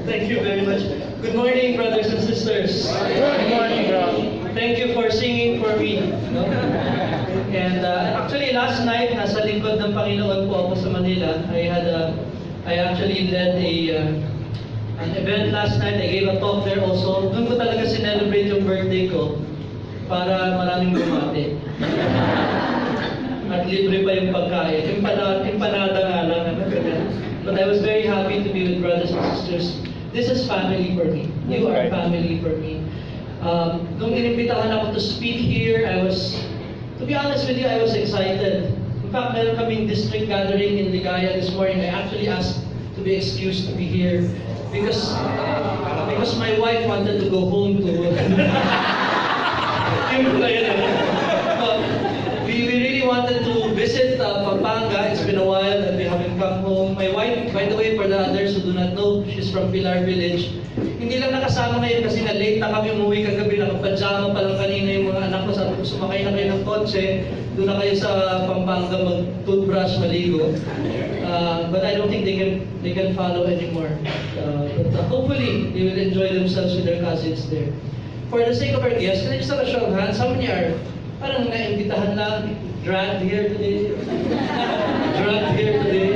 Thank you very much. Good morning, brothers and sisters. Good morning, bro. Thank you for singing for me. No? And actually, last night, nasa lingkod ng Panginoon po ako sa Manila. I actually led an event last night. I gave a talk there also. Doon ko talaga sinelebrate yung birthday ko para maraming bumati. At libre pa yung pagkain. Empanada nga lang. But I was very happy to be with brothers and sisters. This is family for me. You are family for me. Nung inimbitahan ako to speak here, to be honest with you, I was excited. In fact, meron kaming district gathering in Ligaya this morning. I actually asked to be excused to be here because my wife wanted to go home to we really wanted to visit Pampanga. It's been a while that we haven't come home. My wife, by the way, for the others who do not know, she's from Pilar Village. Hindi lang nakasama ngayon kasi na-late na kami umuwi kagabi. Nakapajama pa lang kanina yung mga anak ko. Sabi ko, sumakay na kayo ng kotse. Doon na kayo sa Pampanga mag-toothbrush, maligo. But I don't think they can follow anymore. But hopefully, they will enjoy themselves with their cousins there. For the sake of our guests, can I just have a show of hands? How many are parang naimbitahan lang, dragged here today? Dragged here today?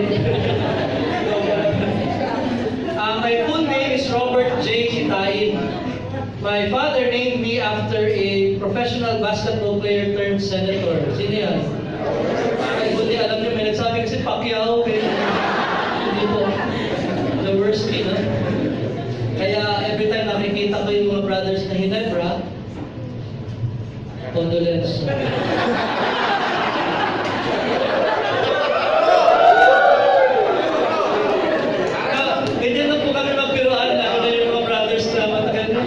My full name is Robert J. Quitain. My father named me after a professional basketball player turned senator. Sino yan? Ay, buti alam niyo, may nagsabi kasi Pacquiao. Hindi po. The worst kid, no? Kaya every time nakikita ko yung mga brothers na Hinebra, condolence. Ganyan lang po kami magbiruan na yung mga brothers na matagal na.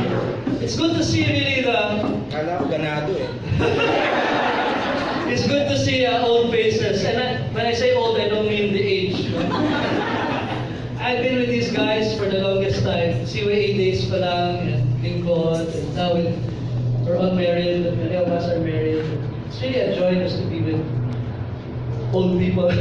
It's good to see really Kala ko ganado eh. It's good to see old faces. And when I say old, I don't mean the age. I've been with these guys for the longest time. CWA days pa lang, and lingkod, and now we're all married, and many of us are married. It's really a joy just to be with old people.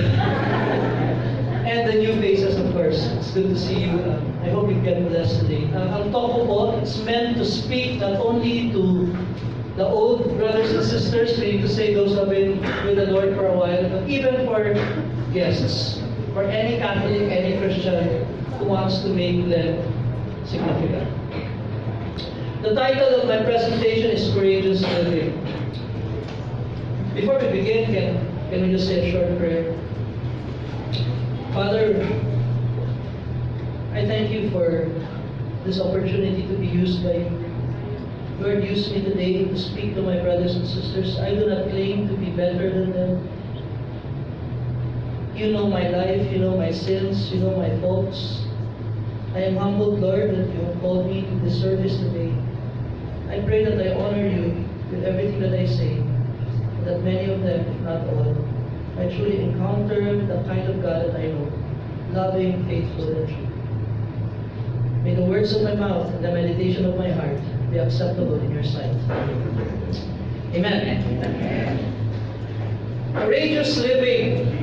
And the new faces, of course. It's good to see you. I hope you get blessed today. Ang talk ko po, it's meant to speak not only to the old brothers and sisters, meaning to say those who have been with the Lord for a while, but even for guests. For any Catholic, any Christian who wants to make Lent significant. The title of my presentation is Courageous Living. Before we begin, can we just say a short prayer? Father, I thank you for this opportunity to be used by you. Lord, use me today to speak to my brothers and sisters. I do not claim to be better than them. You know my life, you know my sins, you know my faults. I am humbled, Lord, that you have called me to this service today. I pray that I honor you with everything that I say, and that many of them, if not all, I truly encounter the kind of God that I know, loving, faithful, and true. May the words of my mouth and the meditation of my heart be acceptable in your sight. Amen. Courageous living.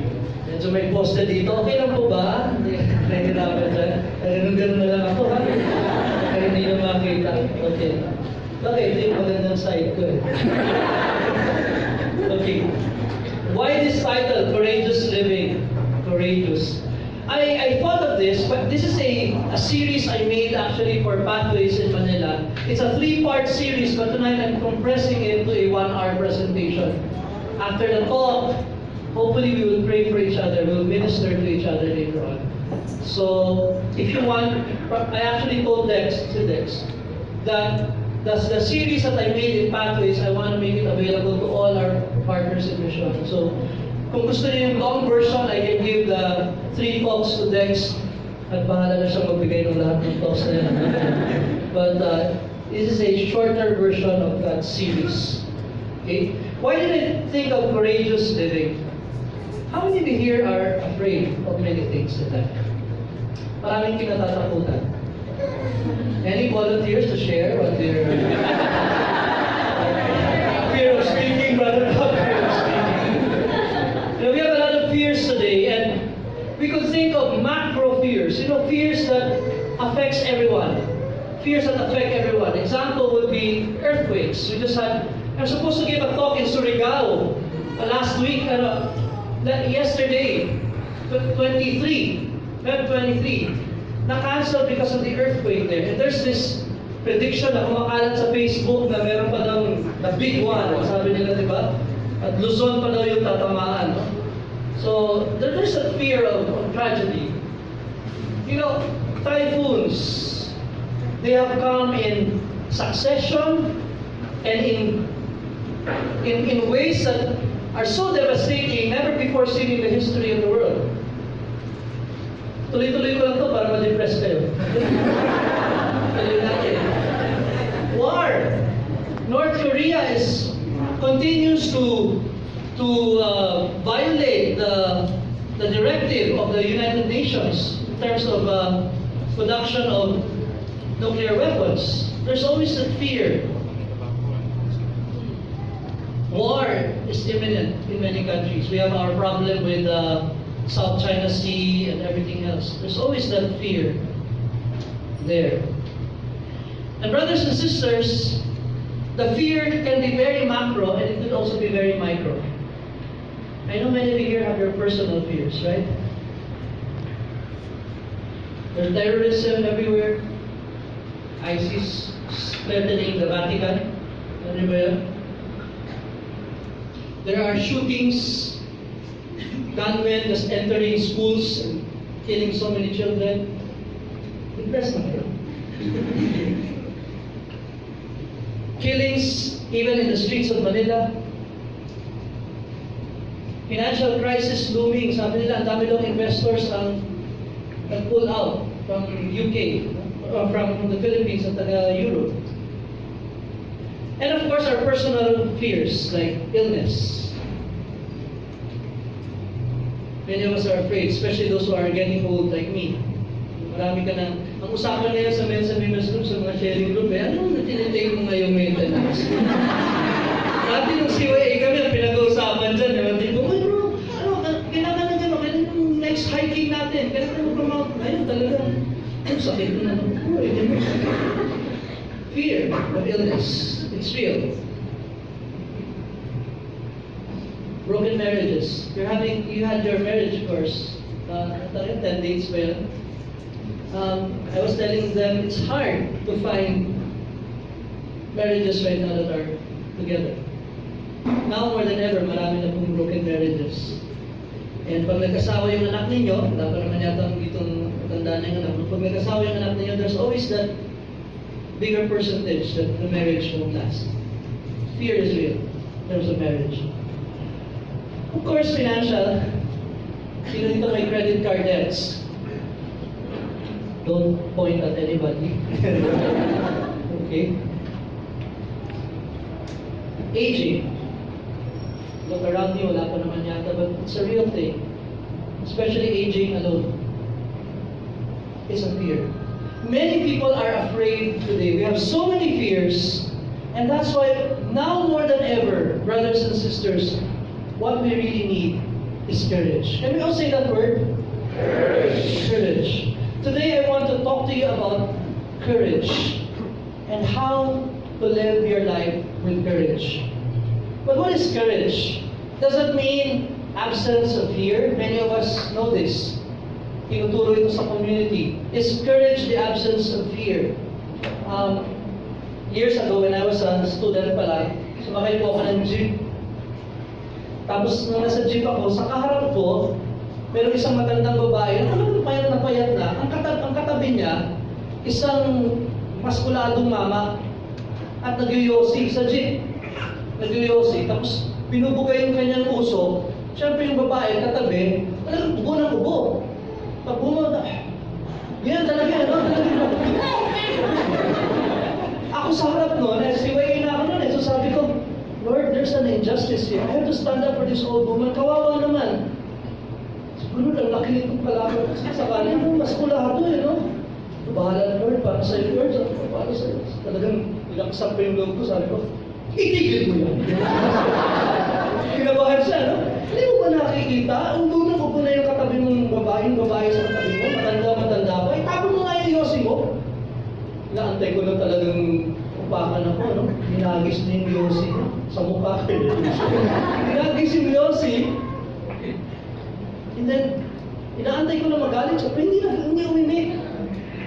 Medyo may poste dito. Okay lang po ba? Hindi naman dyan. Ganun na lang ako. Kaya hindi na makita. Okay. Okay, ito yung magandang side ko eh. Okay. Why this title, Courageous Living? Courageous. I thought of this, but this is a series I made actually for Pathways in Manila. It's a 3-part series, but tonight I'm compressing it to a 1-hour presentation. After the talk, hopefully we will pray for each other, we will minister to each other later on. So, if you want, I actually told Dex that the series that I made in Pathways, I want to make it available to all our partners in mission. So, kung gusto niyo yung long version, I can give the 3 talks to Dex at bahala na siya magbigay ng lahat ng talks na yan. But this is a shorter version of that series. Okay? Why did I think of courageous living? How many of you here are afraid of many things in life? Maraming kinatatakutan. Any volunteers to share what their fear of speaking, brother? Fear of speaking. You know, we have a lot of fears today, and we could think of macro fears. You know, fears that affects everyone. Fears that affect everyone. Example would be earthquakes. I'm supposed to give a talk in Surigao last week, yesterday, Feb 23, na-cancel because of the earthquake there. And there's this prediction na kumakalat sa Facebook na meron pa daw the big one. Sabi nila, di ba? At Luzon pa daw yung tatamaan. No? So, there's a fear of tragedy. You know, typhoons, they have come in succession and in ways that are so devastating, never before seen in the history of the world. Tuloy-tuloy ko lang to para ma-depress kayo. Tuloy natin. War. North Korea continues to violate the directive of the United Nations in terms of production of nuclear weapons. There's always that fear. War is imminent in many countries. We have our problem with South China Sea and everything else. There's always that fear there. And brothers and sisters, the fear can be very macro and it could also be very micro. I know many of you here have your personal fears, right? There's terrorism everywhere. ISIS threatening the Vatican. Everywhere. There are shootings, gunmen just entering schools and killing so many children. Impressed na kayo? Killings even in the streets of Manila. Financial crisis looming. Sabi nila, ang dami daw investors ang nag-pull out from UK, from the Philippines at Europe. And of course, our personal fears like illness. Many of us are afraid, especially those who are getting old like me. Marami ka na. Ang usapan ngayon sa men's and women's group, sa mga sharing group, ano natinitake mo ngayong maintenance? Dati nung CYA kami, ang pinag-uusapan dyan, tipo, uy bro, kailangan na gano'n, kailangan yung next hiking natin, kailangan mo promote. Ayun talagang, sakit na fear of illness. It's real. Broken marriages. You had your marriage course. 10 dates ba yun? I was telling them it's hard to find marriages right now that are together. Now more than ever, marami na pong broken marriages. And pag nagkasawa yung anak ninyo, wala pa naman yata itong matanda na yung anak. Pag nagkasawa yung anak ninyo, there's always that bigger percentage that the marriage won't last. Fear is real in terms of marriage. Of course, financial. Sino dito may credit card debts? Don't point at anybody. Okay? Aging. Look around you, wala pa naman yata, but it's a real thing. Especially aging alone. It's a fear. Many people are afraid today. We have so many fears, and that's why now more than ever, brothers and sisters, what we really need is courage. Can we all say that word? Courage. Courage. Today I want to talk to you about courage and how to live your life with courage. But what is courage? Does it mean absence of fear? Many of us know this. Tinuturo ito sa community. Is courage the absence of fear? Years ago, when I was a student pala, sumakay po ako ng jeep. Tapos nung nasa jeep ako, sa kaharap ko, meron isang matandang babae, ano payat na. Ang katabi niya, isang maskuladong mama at nagyoyosi sa jeep. Nagyoyosi. Tapos binubugay yung kanyang uso. Siyempre yung babae katabi, talagang ubo ng ubo. Pag bumoda, yan talaga, no? Ako sa harap nun, siwayin na ako nun so sabi ko, Lord, there's an injustice here. I have to stand up for this old woman. Kawawa naman. Siguro, ang laki nitong kalakot. Sa kanin mo, mas kulado no? Bahala na Lord, para sa'yo, Lord. Para sa'yo. Talagang ilaksak pa yung loob ko. Sabi ko, itigil mo yan. Kinabahan siya, no? Hindi mo ba nakikita? Ang dunang upo na yung katabi mong babae sa katabi mo, matanda pa. Itapon mo nga yung yosi yossi mo? Inaantay ko na talagang upakan ako, no? Hinagis na yung yossi sa mukha ko. Hinagis yung yossi. And then, inaantay ko na magalit siya, pero hindi umimik.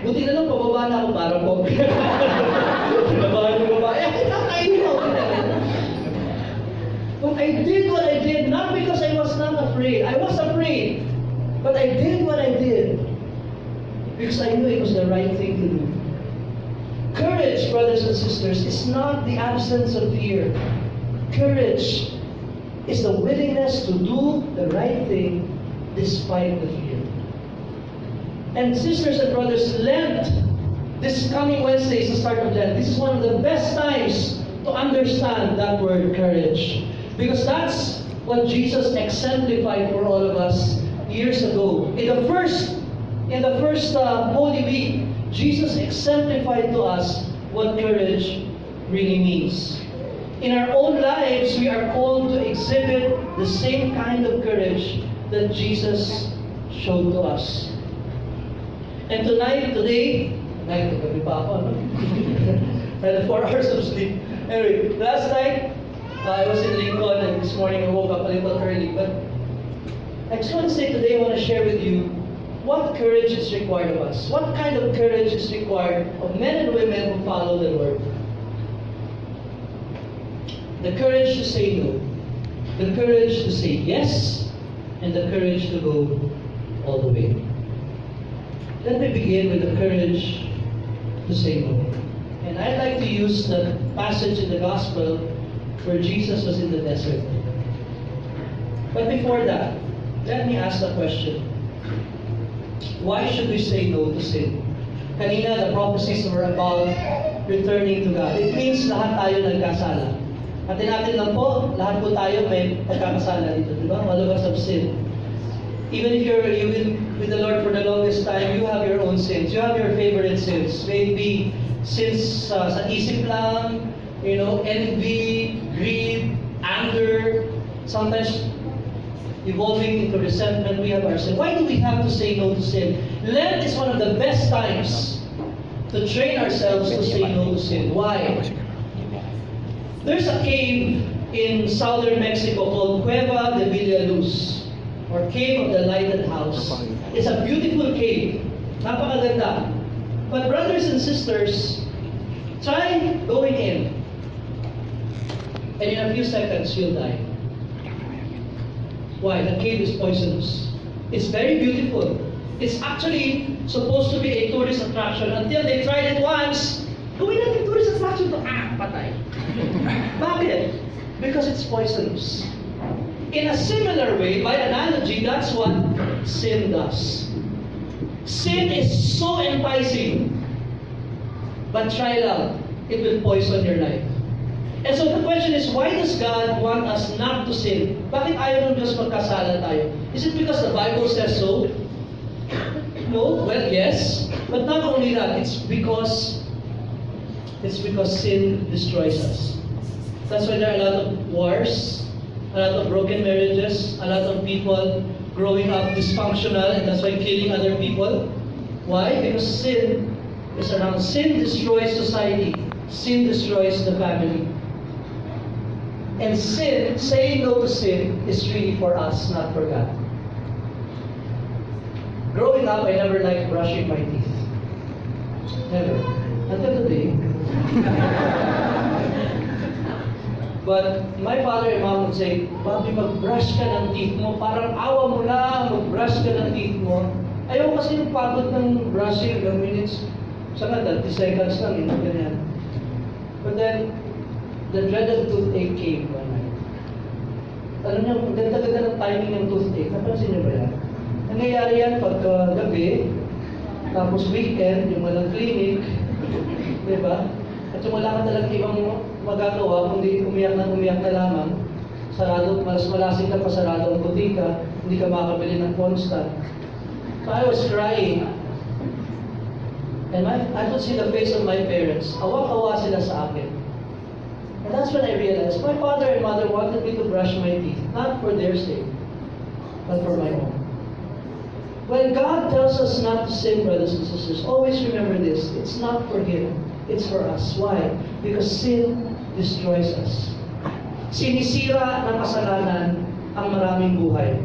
Buti na lang, pababa na ako para po. Pinabahan yung babae, kakainin ako. But I did what I did, not because I was not afraid. I was afraid. But I did what I did. Because I knew it was the right thing to do. Courage, brothers and sisters, is not the absence of fear. Courage is the willingness to do the right thing despite the fear. And sisters and brothers, Lent, this coming Wednesday is the start of Lent. This is one of the best times to understand that word courage. Because that's what Jesus exemplified for all of us years ago. In the first Holy Week, Jesus exemplified to us what courage really means. In our own lives, we are called to exhibit the same kind of courage that Jesus showed to us. And today, gabi pa ako, no? I had 4 hours of sleep. Anyway, last night, I was in Lincoln, and this morning I woke up a little early. But I just want to say today, I want to share with you what courage is required of us. What kind of courage is required of men and women who follow the Lord? The courage to say no. The courage to say yes. And the courage to go all the way. Let me begin with the courage to say no. And I'd like to use the passage in the Gospel where Jesus was in the desert. But before that, let me ask the question. Why should we say no to sin? Kanina, the prophecies were about returning to God. It means lahat tayo nagkasala. Atin natin lang po, lahat po tayo may pagkakasala dito, di ba? Malabas of sin. Even if you've been with the Lord for the longest time, you have your own sins. You have your favorite sins. Maybe sins sa isip lang, envy, greed, anger, sometimes evolving into resentment. We have our sin. Why do we have to say no to sin? Lent is one of the best times to train ourselves to say no to sin. Why? There's a cave in southern Mexico called Cueva de Villaluz, or Cave of the Lighted House. It's a beautiful cave. Napakaganda. But brothers and sisters, try going in. And in a few seconds, you'll die. Why? The cave is poisonous. It's very beautiful. It's actually supposed to be a tourist attraction until they tried it once. Gawin natin tourist attraction to, patay. Bakit? Because it's poisonous. In a similar way, by analogy, that's what sin does. Sin is so enticing. But try it out. It will poison your life. And so the question is, why does God want us not to sin? Bakit ayaw ng Diyos magkasala tayo? Is it because the Bible says so? No? Well, yes. But not only that, it's because sin destroys us. That's why there are a lot of wars, a lot of broken marriages, a lot of people growing up dysfunctional, and that's why killing other people. Why? Because sin is around. Sin destroys society. Sin destroys the family. And sin, saying no to sin, is really for us, not for God. Growing up, I never liked brushing my teeth. Never. Until today. But my father and mom would say, Bobby, mag-brush ka ng teeth mo. Parang awa mo na, mag-brush ka ng teeth mo. Ayaw kasi yung pagod ng brushing, ilang minutes. Saka 30 seconds lang, ganyan. But then, the dreaded toothache came one night. Alam niyo, ganda-ganda ng timing ng toothache. Napansin niyo ba yan? Nangyayari yan pagka gabi, tapos weekend, yung walang clinic, di ba? At yung wala ka talagang ibang magagawa, kundi umiyak na lamang, sarado, mas malasing ka pa sarado ang butika, hindi ka makabili ng constant. So I was crying. And I could see the face of my parents. Awa-awa sila sa akin. And that's when I realized my father and mother wanted me to brush my teeth, not for their sake, but for my own. When God tells us not to sin, brothers and sisters, always remember this. It's not for Him. It's for us. Why? Because sin destroys us. Sinisira ng kasalanan ang maraming buhay.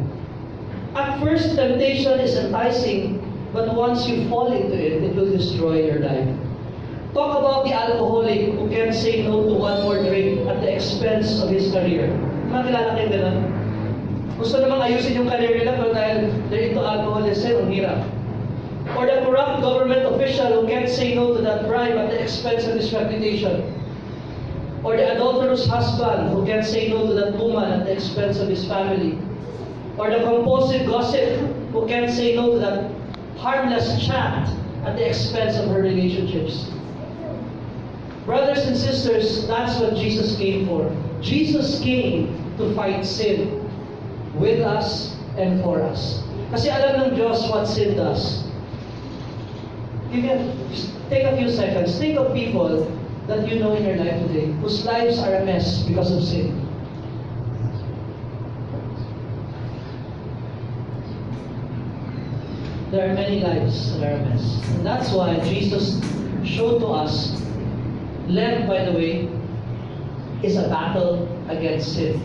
At first, temptation is enticing, but once you fall into it, it will destroy your life. Talk about the alcoholic who can't say no to one more drink at the expense of his career. Makilala kayo gano'n? Gusto namang ayusin yung career nila, pero dahil they're into alcoholism, ang hirap. Or the corrupt government official who can't say no to that bribe at the expense of his reputation. Or the adulterous husband who can't say no to that woman at the expense of his family. Or the compulsive gossip who can't say no to that harmless chat at the expense of her relationships. Brothers and sisters, that's what Jesus came for. Jesus came to fight sin with us and for us. Kasi alam ng Diyos what sin does. You can take a few seconds. Think of people that you know in your life today whose lives are a mess because of sin. There are many lives that are a mess. And that's why Jesus showed to us, Lent, by the way, is a battle against sin.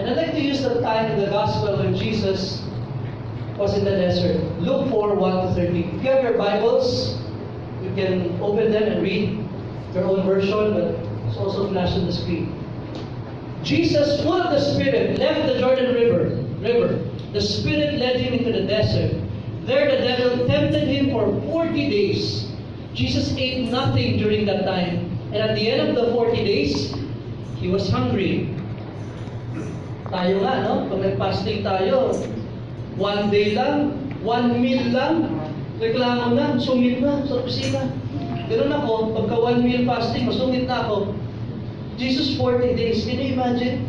And I'd like to use the time in the Gospel when Jesus was in the desert. Luke 4, 1 to 13. If you have your Bibles, you can open them and read your own version, but it's also flashed on the screen. Jesus, full of the Spirit, left the Jordan River. The Spirit led him into the desert. There the devil tempted him for 40 days. Jesus ate nothing during that time. And at the end of the 40 days, he was hungry. Tayo nga, no? Pag nag-fasting tayo, 1 day lang, 1 meal lang, reklamo na, sungit na sa opisina. Ganun ako, pagka 1 meal fasting, masungit na ako. Jesus 40 days, can you imagine?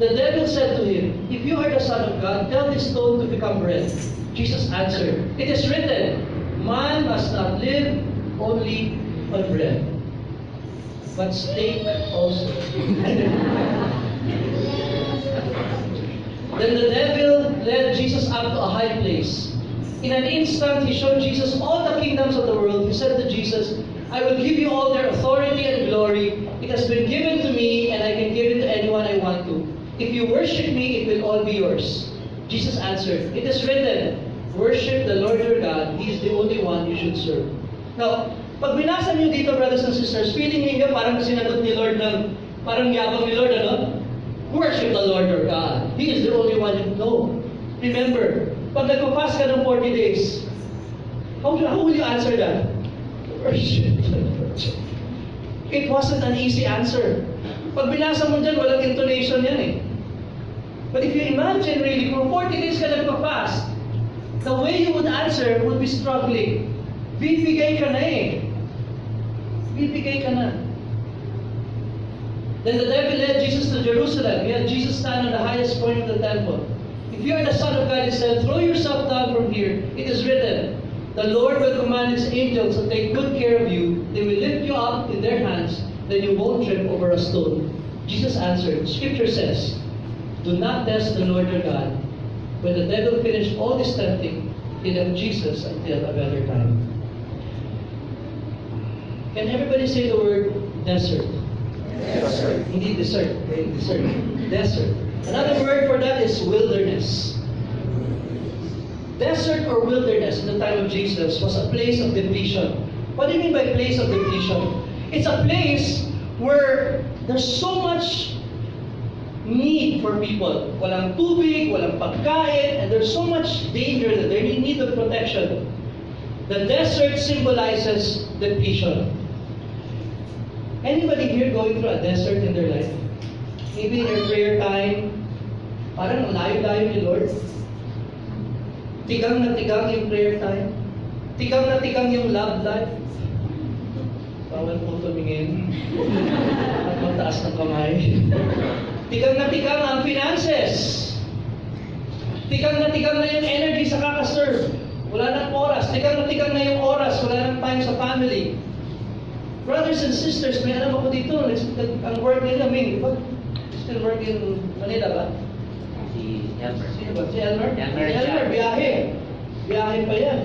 The devil said to him, "If you are the Son of God, tell this stone to become bread." Jesus answered, "It is written, man must not live only on bread, but steak also." Then the devil led Jesus up to a high place. In an instant, he showed Jesus all the kingdoms of the world. He said to Jesus, "I will give you all their authority and glory. It has been given to me, and I can give it to anyone I want to. If you worship me, it will all be yours." Jesus answered, "It is written, worship the Lord your God. He is the only one you should serve." Now, pag binasa niyo dito, brothers and sisters, feeling niyo parang sinagot ni Lord ng, parang yabang ni Lord, ano? Worship the Lord your God. He is the only one you know. Remember, pag nagpapas ka ng 40 days, how will you answer that? Worship. It wasn't an easy answer. Pag binasa mo dyan, walang intonation yan eh. But if you imagine really, kung 40 days ka nagpapas, the way you would answer would be struggling. Bibigay ka na eh. Bibigay ka na. Then the devil led Jesus to Jerusalem. He had Jesus stand on the highest point of the temple. "If you are the Son of God," he said, "throw yourself down from here. It is written, the Lord will command his angels to take good care of you. They will lift you up in their hands, then you won't trip over a stone." Jesus answered, Scripture says, "Do not test the Lord your God." When the devil finished all this tempting, he left Jesus until a better time. Can everybody say the word desert? Desert. Hindi desert. Okay, desert. Desert. Another word for that is wilderness. Desert or wilderness in the time of Jesus was a place of depletion. What do you mean by place of depletion? It's a place where there's so much need for people. Walang tubig, walang pagkain, and there's so much danger that they need of protection. The desert symbolizes depletion. Anybody here going through a desert in their life? Maybe in your prayer time, parang layo-layo ni Lord. Tigang na tigang yung prayer time. Tigang na tigang yung love life. Bawal po tumingin. At magtaas ng kamay. Tigang na tigang ang finances. Tigang na yung energy sa kakaserve. Wala nang oras. Tigang na yung oras. Wala nang time sa family. Brothers and sisters, may alam ako dito, ang work nila, di ba? Still work in Manila ba? Si Elmer. Sino ba? Si Elmer? Elmer, Si Elmer, biyahe. Biyahe pa yan.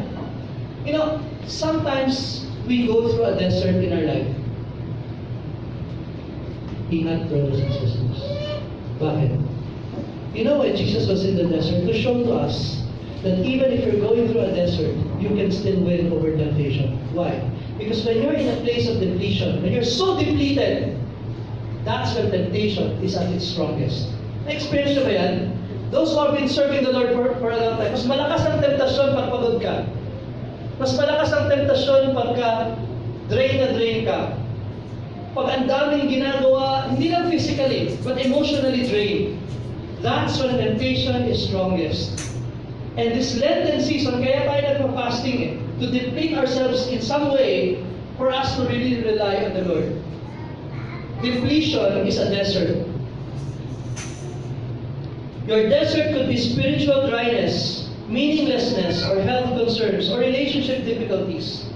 You know, sometimes we go through a desert in our life. Ingat, brothers and sisters. Bakit? You know why Jesus was in the desert? To show to us that even if you're going through a desert, you can still win over temptation. Why? Because when you're in a place of depletion, when you're so depleted, that's when temptation is at its strongest. Na-experience nyo ba yan? Those who have been serving the Lord for a long time, mas malakas ang temptasyon pag pagod ka. Mas malakas ang temptasyon pagka drain na drain ka. Pag ang daming ginagawa, hindi lang physically, but emotionally drained. That's when temptation is strongest. And this Lenten season, kaya tayo nagpa-fasting to deplete ourselves in some way for us to really rely on the Lord. Depletion is a desert. Your desert could be spiritual dryness, meaninglessness, or health concerns, or relationship difficulties.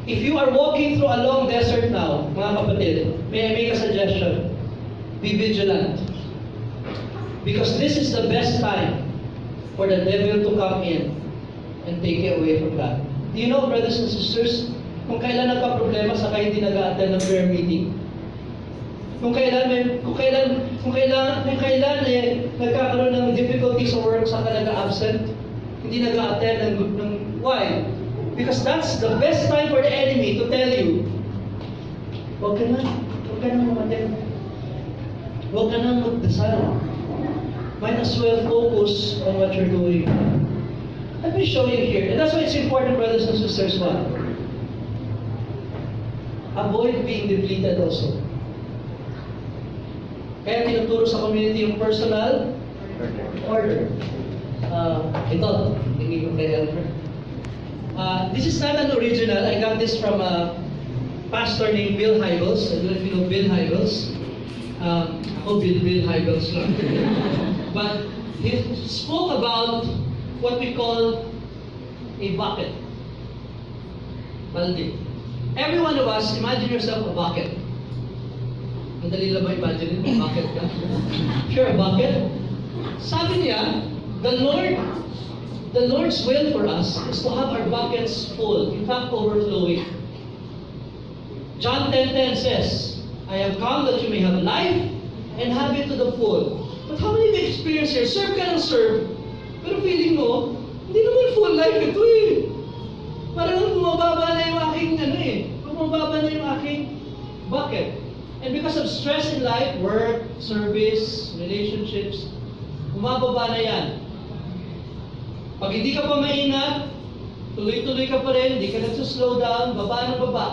If you are walking through a long desert now, mga kapatid, may I make a suggestion? Be vigilant. Because this is the best time for the devil to come in and take you away from God. Do you know, brothers and sisters, kung kailan nagka-problema sa kayo hindi nag-a-attend ng prayer meeting? Kung kailan nagkakaroon ng difficulty sa work, saka nag-absent, hindi nag-a-attend ng why? Because that's the best time for the enemy to tell you, huwag ka na umattend. Huwag ka na magdasal. Might as well focus on what you're doing. Let me show you here. And that's why it's important, brothers and sisters, one. Avoid being depleted also. Kaya tinuturo sa community yung personal order. Ito, hindi ko kay Elmer. This is not an original. I got this from a pastor named Bill Hybels. I don't know if you know Bill Hybels. Bill Hybels. But he spoke about what we call a bucket. Balde. Every one of us, imagine yourself a bucket. Madali lang ba imagine it? Bucket ka? Sure, a bucket. Sabi niya, the Lord's will for us is to have our buckets full, in fact, overflowing. John 10:10 says, I have come that you may have life and have it to the full. But how many of you experience here? Serve ka ng serve, pero feeling mo, hindi naman full life ito eh. Parang bumababa na yung aking, bumababa na yung aking bucket. And because of stress in life, work, service, relationships, bumababa na yan. Pag hindi ka pa maingat, tuloy-tuloy ka pa rin, hindi ka nagsuslow down, baba na baba.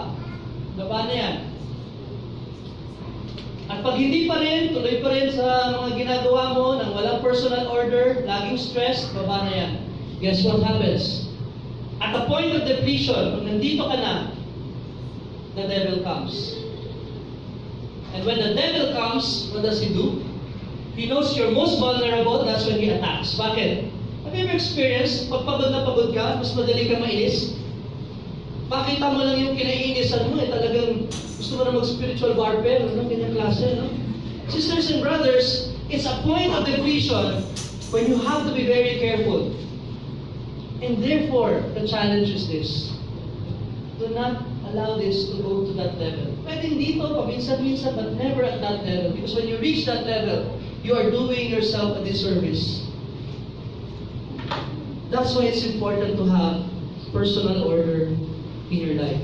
Baba na yan. At pag hindi pa rin, tuloy pa rin sa mga ginagawa mo nang walang personal order, laging stress, baba na yan. Guess what happens? At the point of depletion, kung nandito ka na, the devil comes. And when the devil comes, what does he do? He knows you're most vulnerable, that's when he attacks. Bakit? Have you ever experienced, pag pagod na pagod ka, mas madali ka mainis? Pakita mo lang yung kinaiinisan mo, talagang gusto mo na mag-spiritual warfare, ganyang klase, no? Sisters and brothers, it's a point of depletion when you have to be very careful. And therefore, the challenge is this. Do not allow this to go to that level. Pwedeng dito, paminsan-minsan, but never at that level. Because when you reach that level, you are doing yourself a disservice. That's why it's important to have personal order in your life.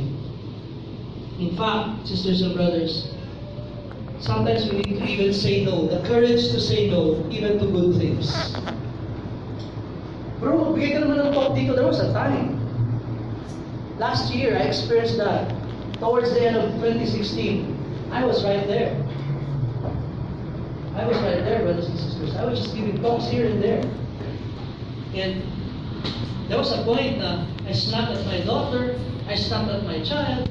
In fact, sisters and brothers, sometimes we need to even say no. The courage to say no, even to good things. Bro, magbigay ka naman ng talk dito. There was a time. Last year, I experienced that. Towards the end of 2016, I was right there. I was right there, brothers and sisters. I was just giving talks here and there. And there was a point na I snapped at my daughter, I snapped at my child,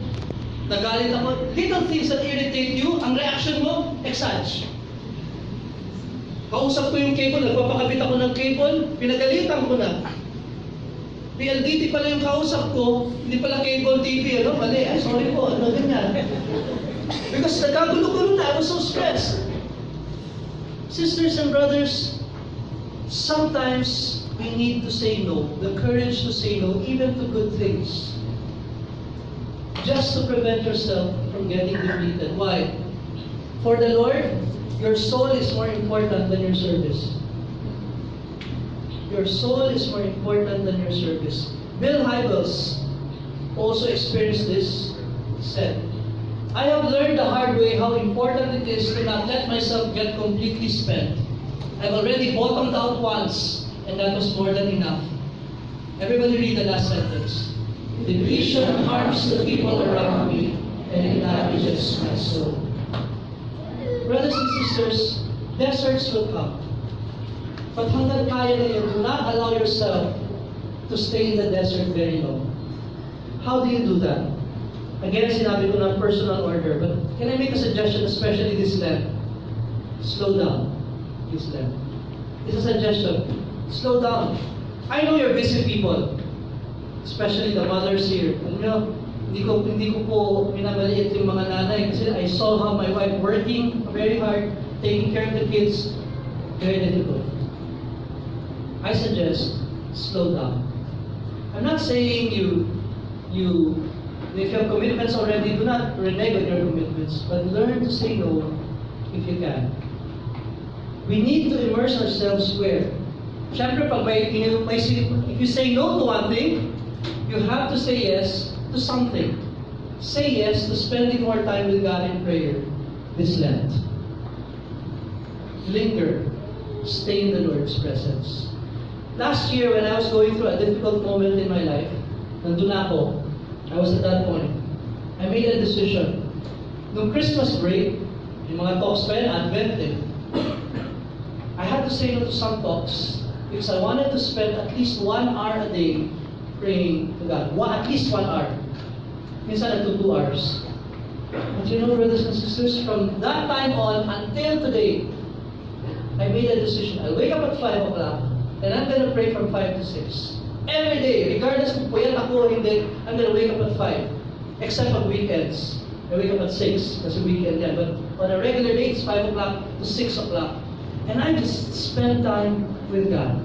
nagalit ako. Little things that irritate you, ang reaction mo, exage. Kausap ko yung cable, nagpapakabit ako ng cable, pinagalitan ko na. PLDT pala yung kausap ko, hindi pala cable TV, mali, ay sorry po, ganyan. Because nagkagulo-gulo na, I was so stressed. Sisters and brothers, sometimes we need to say no, the courage to say no, even to good things, just to prevent yourself from getting depleted. Why? For the Lord, your soul is more important than your service. Your soul is more important than your service. Bill Hybels also experienced this, said, I have learned the hard way how important it is to not let myself get completely spent. I've already bottomed out once, and that was more than enough. Everybody read the last sentence. Depletion harms the people around me, and it damages my soul. Brothers and sisters, deserts will come. But hanggang kaya na yun, do not allow yourself to stay in the desert very long. How do you do that? Again, sinabi ko ng personal order, but can I make a suggestion, especially this Lent? Slow down this Lent. It's a suggestion. Slow down. I know you're busy people, especially the mothers here. Alam nyo, hindi ko po minamaliit yung mga nanay kasi I saw how my wife working very hard, taking care of the kids, very difficult. I suggest, slow down. I'm not saying if you have commitments already, do not renege on your commitments, but learn to say no if you can. We need to immerse ourselves where? Siyempre, if you say no to one thing, you have to say yes to something. Say yes to spending more time with God in prayer this Lent. Linger. Stay in the Lord's presence. Last year, when I was going through a difficult moment in my life, nandun ako, I was at that point, I made a decision. Nung Christmas break, yung mga talks pa yan, Advent eh. I had to say no to some talks because I wanted to spend at least 1 hour a day praying to God. At least 1 hour. Minsan up to 2 hours. But you know, brothers and sisters, from that time on until today, I made a decision. I'll wake up at 5 o'clock and I'm going to pray from 5 to 6. Every day, regardless kung puyat ako o hindi, I'm going to wake up at 5. Except on weekends. I wake up at 6 kasi weekend yan. But on a regular day, it's 5 o'clock to 6 o'clock. And I just spend time with God.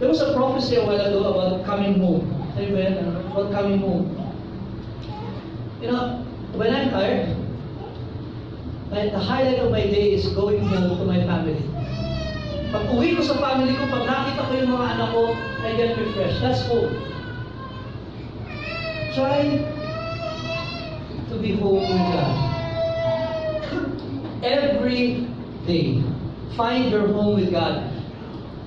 There was a prophecy a while ago about coming home. Amen? About coming home. You know, when I'm tired, the highlight of my day is going home to my family. Pag uwi ko sa family ko, pag nakita ko yung mga anak ko, I get refreshed. That's home. Try to be home with God. Every day, find your home with God.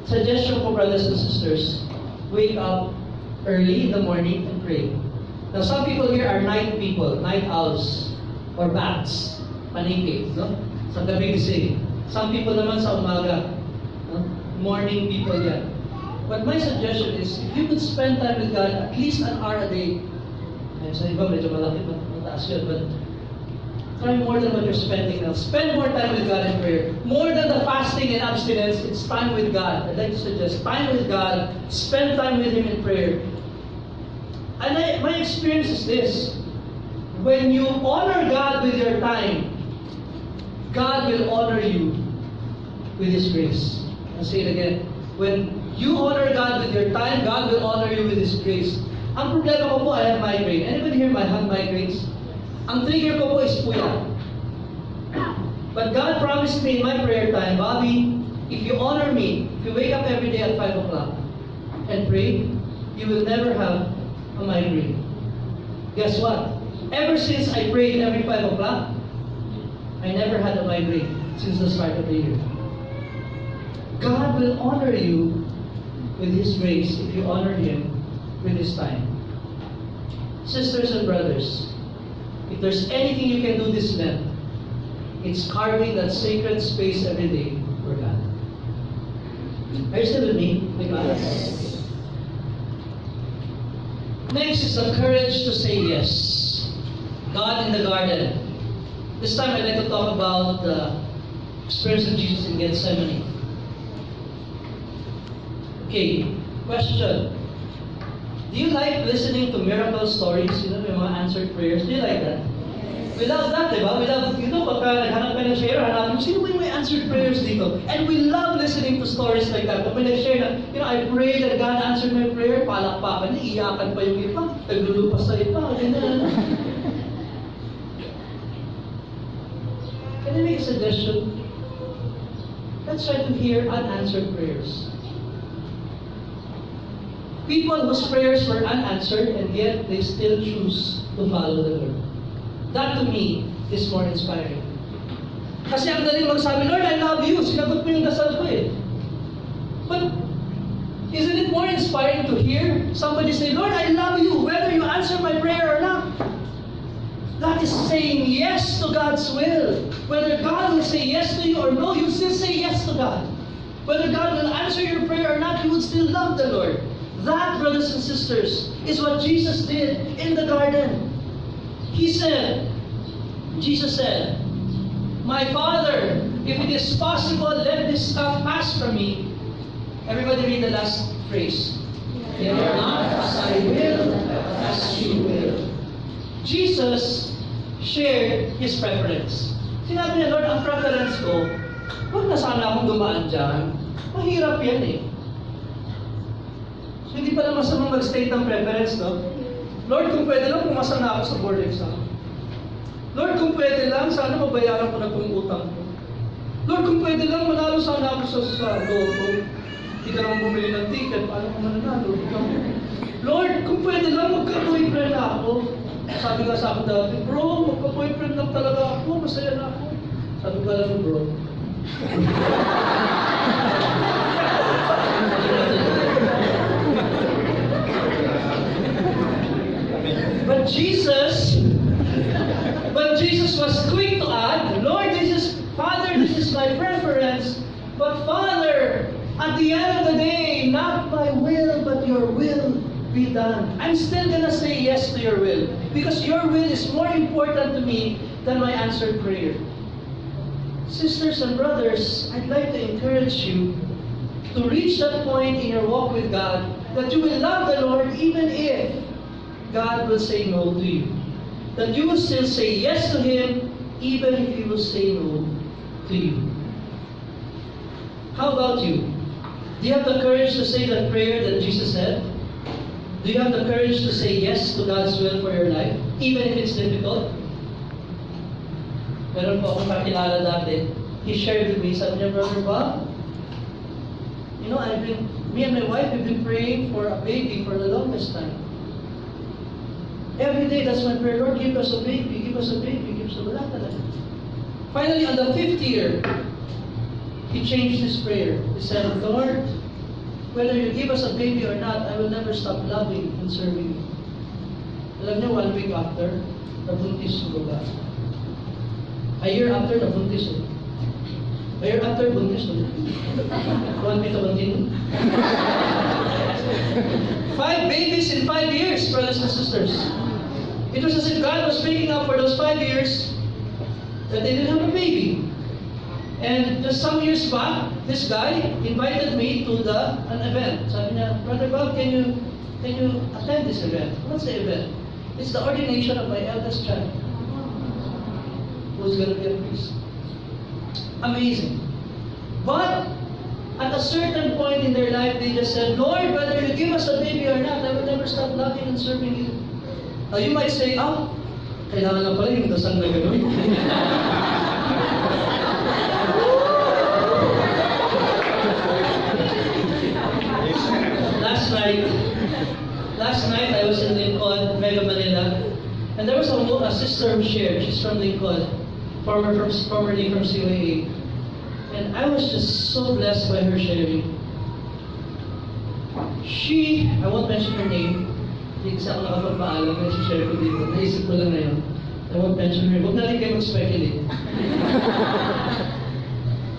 Suggestion for brothers and sisters, wake up early in the morning and pray. Now some people here are night people, night owls, or bats, paniki, no? Sa gabi gising. Some people naman sa umaga, no? Morning people yan. But my suggestion is, if you could spend time with God at least 1 hour a day, sa iba medyo malaki, mataas yun, but try more than what you're spending now. Spend more time with God in prayer. More than the fasting and abstinence, it's time with God. I'd like to suggest time with God, spend time with Him in prayer. And my experience is this: when you honor God with your time, God will honor you with His grace. I'll say it again. When you honor God with your time, God will honor you with His grace. Ang problema ko po, I have migraine. Anybody here have migraines? Ang trigger ko po is puya. But God promised me in my prayer time, Bobby, if you honor me, if you wake up every day at 5 o'clock and pray, you will never have a migraine. Guess what? Ever since I prayed every 5 o'clock, I never had a migraine since the start of the year. God will honor you with His grace if you honor Him with His time. Sisters and brothers, if there's anything you can do this Lent, it's carving that sacred space every day for God. Are you still with me? Yes. Next is the courage to say yes. God in the garden. This time I'd like to talk about the experience of Jesus in Gethsemane. Okay, question. Do you like listening to miracle stories? You know, may mga answered prayers. Do you like that? We love that, di ba? We love, pagka naghanap ka ng share, hanapin, sino ba yung may answered prayers dito? And we love listening to stories like that. Pag may nag-share na, I prayed that God answered my prayer, palakpakan, iiyakan pa yung iba, naglulupas sa iba, ganyan. Can I make a suggestion? Let's try to hear unanswered prayers. People whose prayers were unanswered and yet they still choose to follow the Lord. That to me is more inspiring. Kasi ang daling magsabi, Lord, I love you. Sinagot mo yung dasal ko eh. But isn't it more inspiring to hear somebody say, Lord, I love you, whether you answer my prayer or not? That is saying yes to God's will. Whether God will say yes to you or no, you still say yes to God. Whether God will answer your prayer or not, you would still love the Lord. That, brothers and sisters, is what Jesus did in the garden. Jesus said, my Father, if it is possible, let this cup pass from me. Everybody read the last phrase. Yet not as I will, as you will. Jesus shared his preference. Sinabi niya, Lord, ang preference ko, huwag na sana akong dumaan dyan. Mahirap yan eh. So, hindi pala masamang mag-state ng preference, no? Lord, kung pwede lang, pumasa na ako sa board exam. Lord, kung pwede lang, sana mabayaran ko na itong utang ko. Lord, kung pwede lang, manalo sana ako sa loto. Hindi ka naman bumili ng ticket, paano ko mananalo? Lord, kung pwede lang, magka-boyfriend na ako. Sabi nga sa akin dati, bro, magka-boyfriend lang talaga ako, masaya na ako. Sabi ko lang, bro. But Jesus was quick to add, Lord, Father, this is my preference, but Father, at the end of the day, not my will, but your will be done. I'm still gonna say yes to your will, because your will is more important to me than my answered prayer. Sisters and brothers, I'd like to encourage you to reach that point in your walk with God, that you will love the Lord even if God will say no to you. That you will still say yes to Him, even if He will say no to you. How about you? Do you have the courage to say that prayer that Jesus said? Do you have the courage to say yes to God's will for your life, even if it's difficult? Meron po akong kakilala dati. He shared with me, sabi niya, Brother Bob, me and my wife have been praying for a baby for the longest time. Every day, that's my prayer, Lord, give us a baby, give us a baby, give us a baby. Finally, on the 5th year, he changed his prayer. He said, Lord, whether you give us a baby or not, I will never stop loving and serving you. Alam niyo, 1 week after, nabuntis yung baba. A year after, nabuntis ulit. A year after, buntis ulit. 1 week to continue. 5 babies in 5 years, brothers and sisters. It was as if God was making up for those 5 years that they didn't have a baby. And just some years back, this guy invited me to an event. Sabi niya, Brother Bob, can you attend this event? What's the event? It's the ordination of my eldest child, who's going to be a priest. Amazing. But at a certain point in their life, they just said, Lord, whether you give us a baby or not, I will never stop loving and serving you. Now you might say, kailangan na pala yung dasal na gano'n. Last night I was in Lincoln, Mega Manila, and there was a sister who shared. She's from Lincoln, formerly from CYA. And I was just so blessed by her sharing. I won't mention her name, hindi kasi ako nakapagpaalam na share ko dito. Naisip ko lang ngayon. I won't mention her. Huwag na rin kayo mag-speculate.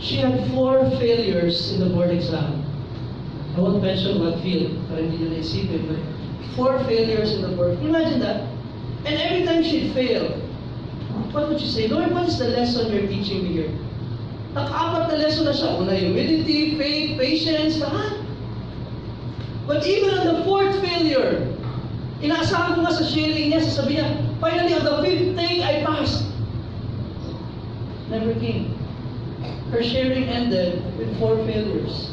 She had 4 failures in the board exam. I won't mention what field, para hindi nyo naisipin, but 4 failures in the board. Can you imagine that? And every time she'd fail, what would she say? Lord, what is the lesson you're teaching me here? Naka-4 na lesson na siya. Una, humility, faith, patience, lahat. But even on the 4th failure, inaasahan ko nga sa sharing niya, sasabihin niya, finally, on the 5th thing, I passed. never came. Her sharing ended with 4 failures.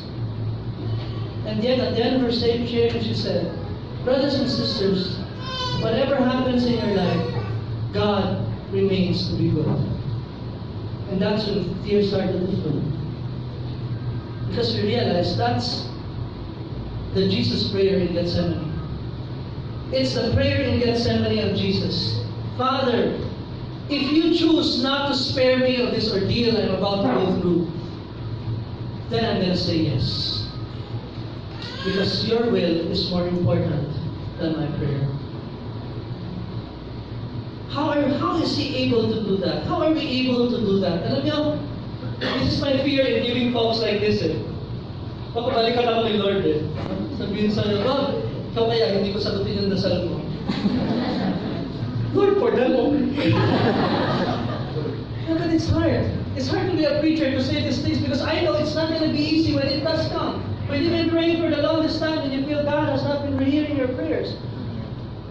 And yet, at the end of her same sharing, she said, brothers and sisters, whatever happens in your life, God remains to be good. And that's when tears started to flow. Because we realized that's the Jesus prayer in Gethsemane. It's the prayer in Gethsemane of Jesus. Father, if you choose not to spare me of this ordeal I'm about to go through, then I'm going to say yes. Because your will is more important than my prayer. How is he able to do that? How are we able to do that? Alam niyo, this is my fear in giving talks like this eh. Papabalikan ako ni Lord eh. Sabihin sa iyo, Lord, ikaw kaya hindi ko sagutin yung dasal mo. Lord, for them only. But it's hard. It's hard to be a preacher to say these things because I know it's not going to be easy when it does come. When you've been praying for the longest time and you feel God has not been hearing your prayers.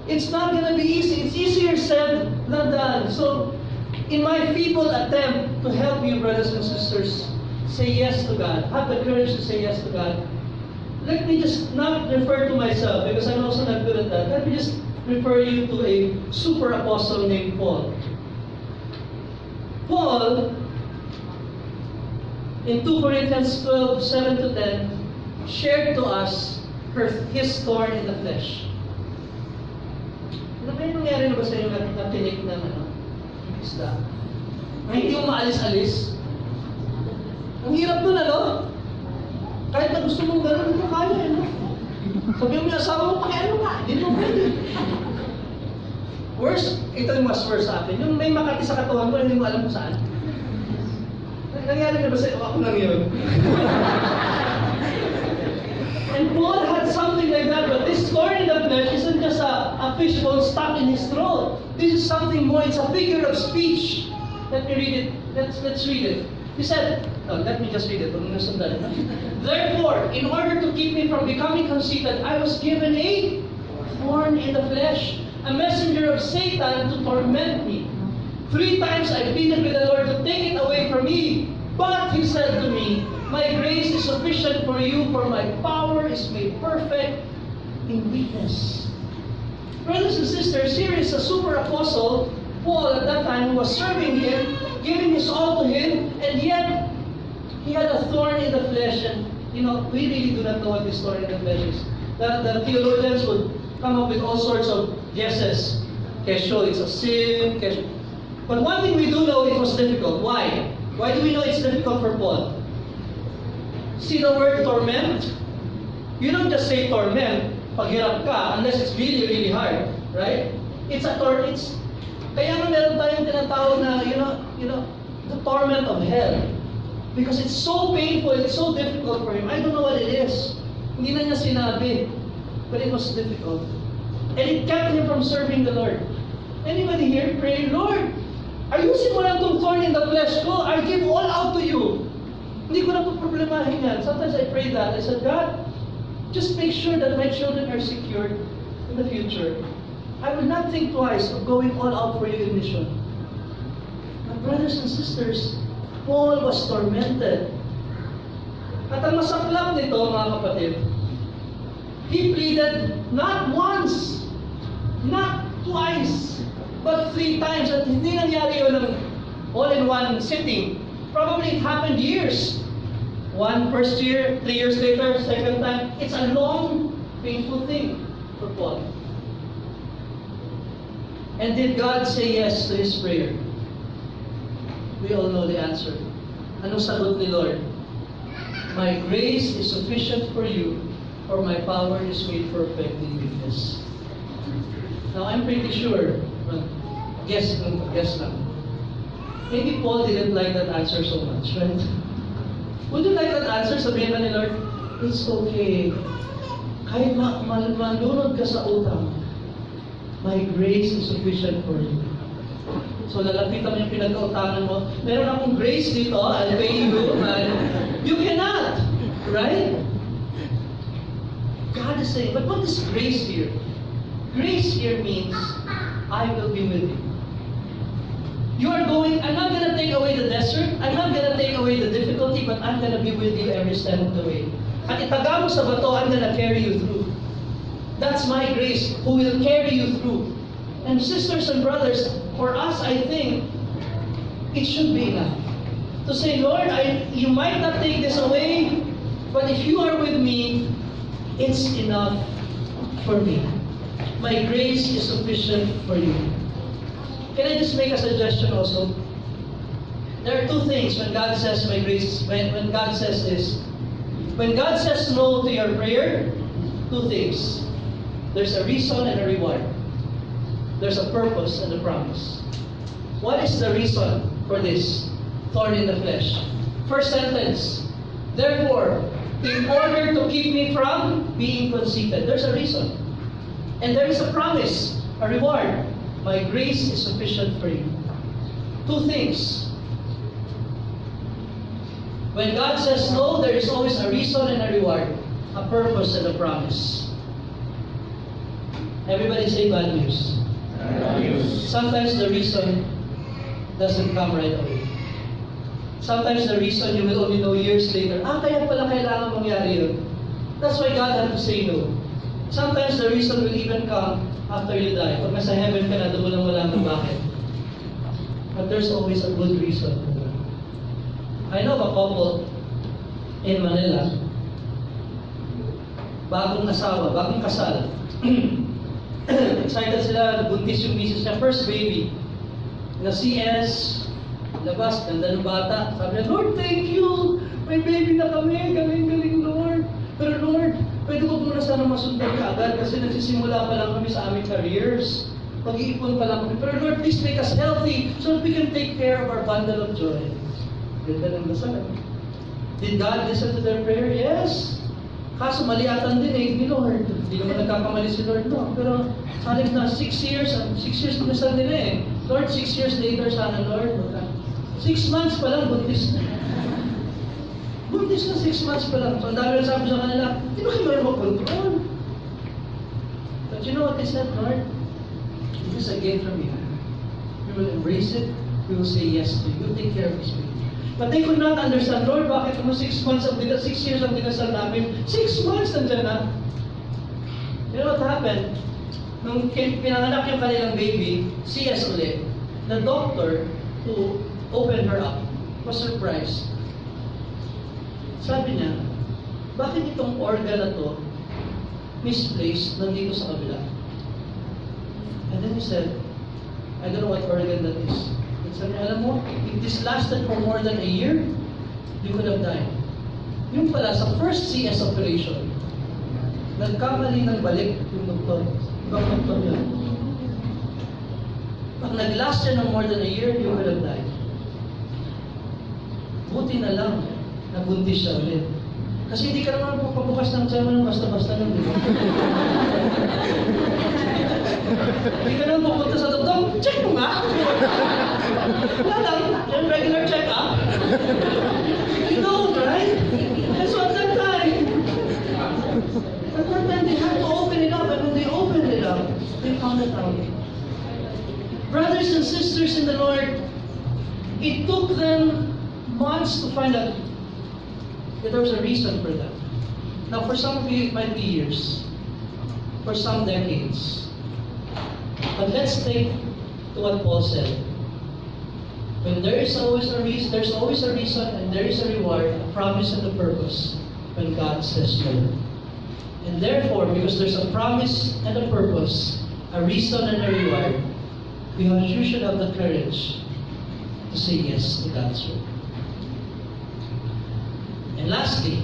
It's not going to be easy. It's easier said than done. So, in my feeble attempt to help you, brothers and sisters, say yes to God. Have the courage to say yes to God. Let me just not refer to myself because I'm also not good at that. Let me just refer you to a super apostle named Paul. Paul, in 2 Corinthians 12, 7 to 10, shared to us his thorn in the flesh. Ano ba yung nangyari na ba sa iyo na tinik ng isda? Na hindi mo maalis-alis? Ang hirap nun, ano? Kahit na gusto mong gano'n, hindi mo kaya, ano? Sabi mo yung asawa mo, pakiano ka? Hindi mo pwede. Worst, ito yung mas worst sa akin. Yung may makati sa katawan ko, hindi mo alam kung saan. Nangyari na ba sa iyo? Ako lang yun. And Paul had something like that, but this thorn in the flesh isn't just a fishbone stuck in his throat. This is something more, it's a figure of speech. Let me read it. Let's read it. He said, let me just read it. Therefore, in order to keep me from becoming conceited, I was given a thorn in the flesh, a messenger of Satan to torment me. 3 times I pleaded with the Lord to take it away from me. But he said to me, my grace is sufficient for you, for my power is made perfect in weakness. Brothers and sisters, here is a super apostle, Paul at that time, who was serving him, giving his all to him, and yet he had a thorn in the flesh. And we really do not know what this thorn in the flesh is. The theologians would come up with all sorts of guesses. Kesho, it's a sin. Kesho. But one thing we do know, it was difficult. Why? Why do we know it's difficult for Paul? See the word torment? You don't just say torment, paghirap ka, unless it's really, really hard. Right? It's a torment. Kaya nga meron tayong tinatawag na, the torment of hell. Because it's so painful, it's so difficult for him. I don't know what it is. Hindi na niya sinabi. But it was difficult. And it kept him from serving the Lord. Anybody here pray, Lord, ayusin mo lang itong thorn in the flesh ko. I give all out to you. Hindi ko na problemahin yan. Sometimes I pray that. I said, God, just make sure that my children are secured in the future. I will not think twice of going all out for you in mission. My brothers and sisters, Paul was tormented. At ang masaklap nito, mga kapatid, he pleaded not once, not twice, but 3 times. At hindi nangyari yun all in one sitting. Probably it happened years. One first year, 3 years later, second time. It's a long, painful thing for Paul. And did God say yes to his prayer? We all know the answer. Anong sagot ni Lord? My grace is sufficient for you, for my power is made perfect in weakness. Now I'm pretty sure, guess lang. Maybe Paul didn't like that answer so much, right? Would you like that answer? Sabihin na ni Lord, it's okay. Kahit malunod ka sa utang, my grace is sufficient for you. So lalapitan mo yung pinagkautangan mo. Meron akong grace dito, I'll pay you. You cannot, right? God is saying, but what is grace here? Grace here means, I will be with you. I'm not going to take away the desert, I'm not going to take away the difficulty, but I'm going to be with you every step of the way. At itaga mo sa bato, I'm going to carry you through. That's my grace, who will carry you through. And sisters and brothers, for us, I think, it should be enough. To say, Lord, you might not take this away, but if you are with me, it's enough for me. My grace is sufficient for you. Can I just make a suggestion also? There are two things when God says my grace, when God says this. When God says no to your prayer, two things. There's a reason and a reward. There's a purpose and a promise. What is the reason for this thorn in the flesh? First sentence. Therefore, in order to keep me from being conceited. There's a reason. And there is a promise, a reward. My grace is sufficient for you. Two things. When God says no, there is always a reason and a reward, a purpose and a promise. Everybody say bad news. Bad news. Sometimes the reason doesn't come right away. Sometimes the reason you will only know years later, kaya pala kailangan mangyari yun. That's why God had to say no. Sometimes the reason will even come after you die. Pag nasa heaven ka na, doon mo lang malaman bakit. But there's always a good reason. I know of a couple in Manila, bagong asawa, bagong kasal. Excited sila, buntis yung misis niya, first baby. Na CS, labas, ganda ng bata. Sabi niya, Lord, thank you! May baby na kami, galing-galing, Lord. Pero Lord, pwede ko muna sana masundan ka agad kasi nagsisimula pa lang kami sa aming careers. Pag-iipon pa lang kami. Pero Lord, please make us healthy so that we can take care of our bundle of joy. Ganda ng dasal. Did God listen to their prayer? Yes. Kaso maliatan din ni Lord. Hindi naman nagkakamali si Lord, no. Pero saling na 6 years pinasal nila eh. Lord, 6 years later sana, Lord. 6 months pa lang, buntis na. Buntis na 6 months pa lang. So ang dami na sabi sa kanila, di ba kayo mag-control? But you know what they said, Lord? This is a gift from you. We will embrace it. We will say yes to you. You take care of this baby. But they could not understand, Lord, bakit mo 6 months ang 6 years ang dinasal namin? 6 months nandyan na. You know what happened? Nung pinanganak yung kanilang baby, CS ulit, the doctor who opened her up was surprised. Sabi niya, bakit itong organ na to misplaced nandito sa kabila? And then he said, I don't know what organ that is. Sabi niya, alam mo, if this lasted for more than a year, you could have died. Yung pala, sa first CS operation, nagkamali ng balik yung doktor. Ibang doktor yun. Pag nag-last siya ng more than a year, you could have died. Buti na lang, nabuntis siya ulit. Kasi hindi ka naman papabukas ng tiyan mo ng basta-basta ng diba? Hindi ka naman pupunta sa doktor, check mo nga! Wala lang, yung regular check-up. You know, right? And so at that time, they had to open it up, and when they opened it up, they found it out. Brothers and sisters in the Lord, it took them months to find out that there was a reason for that. Now, for some of you, it might be years. For some, decades. But let's take to what Paul said. When there is always a reason, there's always a reason, and there is a reward, a promise and a purpose when God says no. And therefore, because there's a promise and a purpose, a reason and a reward, you should have the courage to say yes to God's word. And lastly,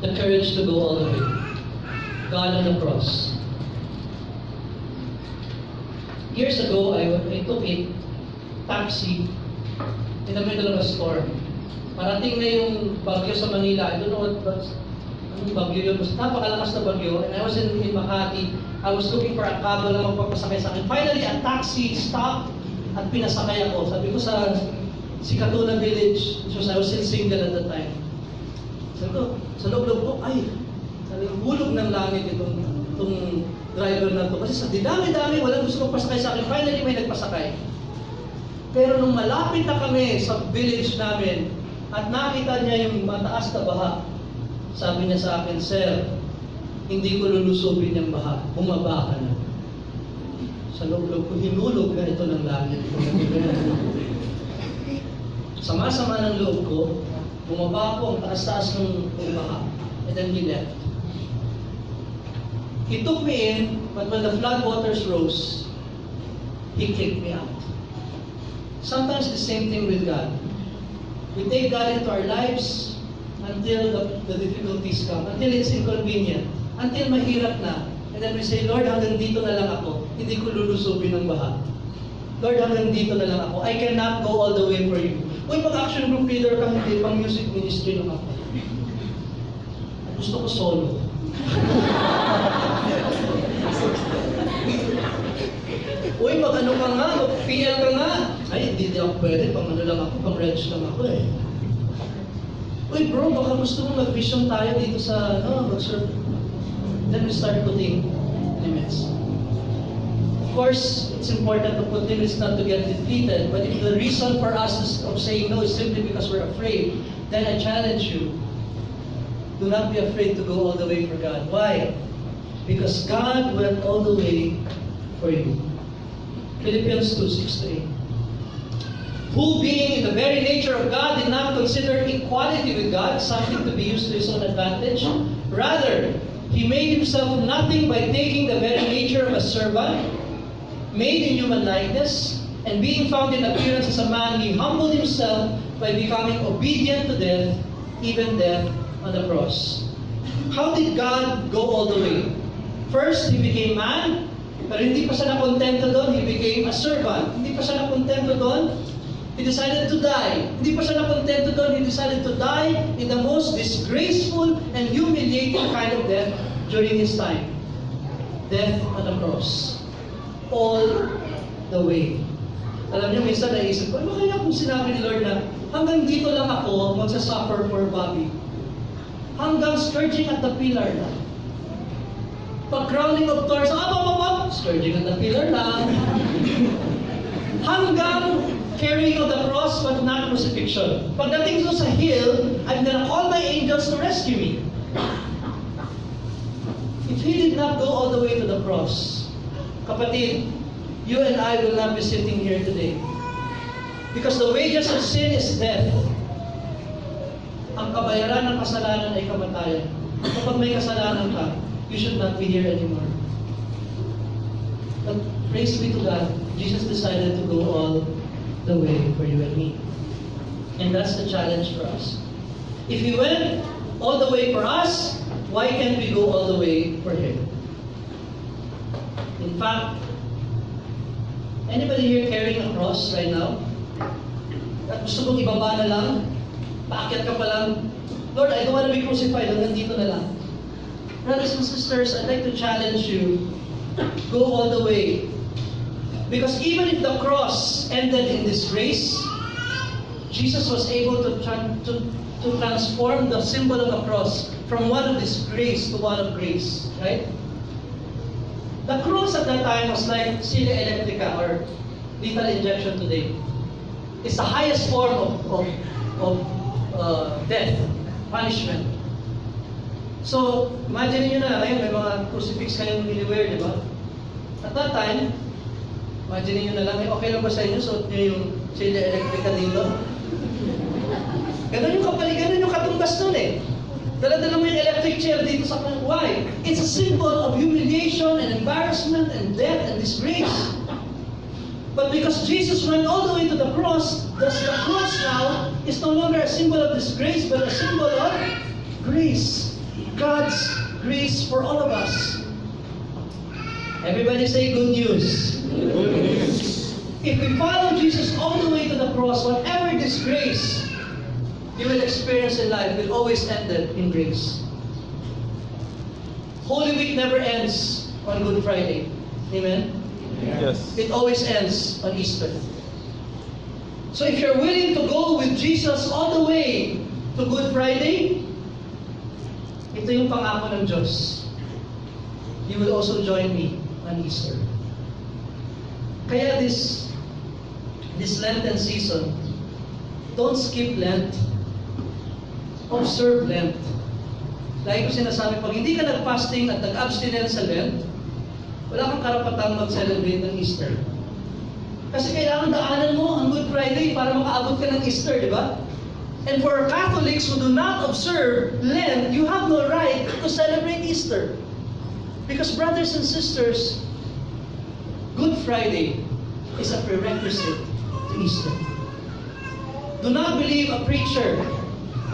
the courage to go all the way. God on the cross. Years ago, I took a taxi in the middle of a storm. Parating na yung bagyo sa Manila. I don't know anong bagyo yun. Basta napakalakas na bagyo. And I was in Makati. I was looking for a cabo na magpapasakay sa akin. Finally, a taxi stopped at pinasakay ako. Sabi ko sa Sikatuna Village, because I was still single at the time. Sabi ko, sa loob-loob ko, ay, sabi ko, hulog ng langit itong driver na to. Kasi sa dinami-dami, walang gusto magpasakay sa akin. Finally, may nagpasakay. Pero nung malapit na kami sa village namin, at nakita niya yung mataas na baha, sabi niya sa akin, "Sir, hindi ko lulusubin yung baha, bumaba ka na." Sa loob-loob ko, hinulog na ito ng langit. Sama-sama ng loob ko, bumaba ako ang taas-taas ng baha. And then he left. He took me in, but when the flood waters rose, he kicked me out. Sometimes the same thing with God. We take God into our lives until the difficulties come, until it's inconvenient, until mahirap na. And then we say, "Lord, hanggang dito na lang ako. Hindi ko lulusubin ng baha. Lord, hanggang dito na lang ako. I cannot go all the way for you." Uy, pag-action group leader ka, hindi, pang music ministry lang ako. Gusto ko solo. Uy, mag-ano ka nga, mag-PL ka nga. Ay, hindi ako pwede, pang ano lang ako, pang reg lang ako eh. Uy bro, baka gusto mong mag-vision tayo dito sa, mag-serve. Then we start putting limits. Of course, it's important to put limits not to get defeated, but if the reason for us of saying no is simply because we're afraid, then I challenge you, do not be afraid to go all the way for God. Why? Because God went all the way for you. Philippians 2:6-8. Who being in the very nature of God did not consider equality with God something to be used to his own advantage. Rather, he made himself nothing by taking the very nature of a servant, made in human likeness, and being found in appearance as a man, he humbled himself by becoming obedient to death, even death on the cross. How did God go all the way? First, he became man, pero hindi pa siya nakontento doon, he became a servant. Hindi pa siya nakontento doon, he decided to die. Hindi pa siya nakontento doon, he decided to die in the most disgraceful and humiliating kind of death during his time. Death on the cross. All the way. Alam niyo, minsan naisip ko, ano kaya kung sinabi ni Lord na hanggang dito lang ako magsasuffer for Bobby? Hanggang scourging at the pillar lang. Pag crowning of thorns, scourging at the pillar lang. Hanggang carrying of the cross but not crucifixion. Pagdating doon sa hill, I'm gonna call my angels to rescue me. If he did not go all the way to the cross, kapatid, you and I will not be sitting here today. Because the wages of sin is death. Ang kabayaran ng kasalanan ay kamatayan. Kapag may kasalanan ka, you should not be here anymore. But praise be to God, Jesus decided to go all the way for you and me. And that's the challenge for us. If He went all the way for us, why can't we go all the way for Him? In fact, anybody here carrying a cross right now? At gusto mong ibaba na lang? Paakyat ka pa lang? Lord, I don't want to be crucified. Hanggang dito na lang. Brothers and sisters, I'd like to challenge you, go all the way. Because even if the cross ended in disgrace, Jesus was able to transform the symbol of the cross from one of disgrace to one of grace. Right? The cross at that time was like sila electrica or lethal injection today. It's the highest form of death, punishment. So, imagine niyo na, ngayon may mga crucifix kayong niliwear, di ba? At that time, imagine niyo na lang, okay lang ba sa inyo, suot niyo yung sila electrica dito? Ganun yung kapali, ganun yung katumbas nun eh. Dala-dala mo yung electric chair dito sa kanya. Why? It's a symbol of humiliation and embarrassment and death and disgrace. But because Jesus went all the way to the cross, the cross now is no longer a symbol of disgrace, but a symbol of grace. God's grace for all of us. Everybody say good news. Good news. If we follow Jesus all the way to the cross, whatever disgrace you will experience in life will always end in grace. Holy Week never ends on Good Friday. Amen? Yes. It always ends on Easter. So if you're willing to go with Jesus all the way to Good Friday, ito yung pangako ng Diyos. You will also join me on Easter. Kaya this this Lenten season, don't skip Lent. Observe Lent. Dahil ko sinasabi, pag hindi ka nag-fasting at nag-abstinence sa Lent, wala kang karapatang mag-celebrate ng Easter. Kasi kailangan daanan mo ang Good Friday para makaabot ka ng Easter, di ba? And for Catholics who do not observe Lent, you have no right to celebrate Easter. Because brothers and sisters, Good Friday is a prerequisite to Easter. Do not believe a preacher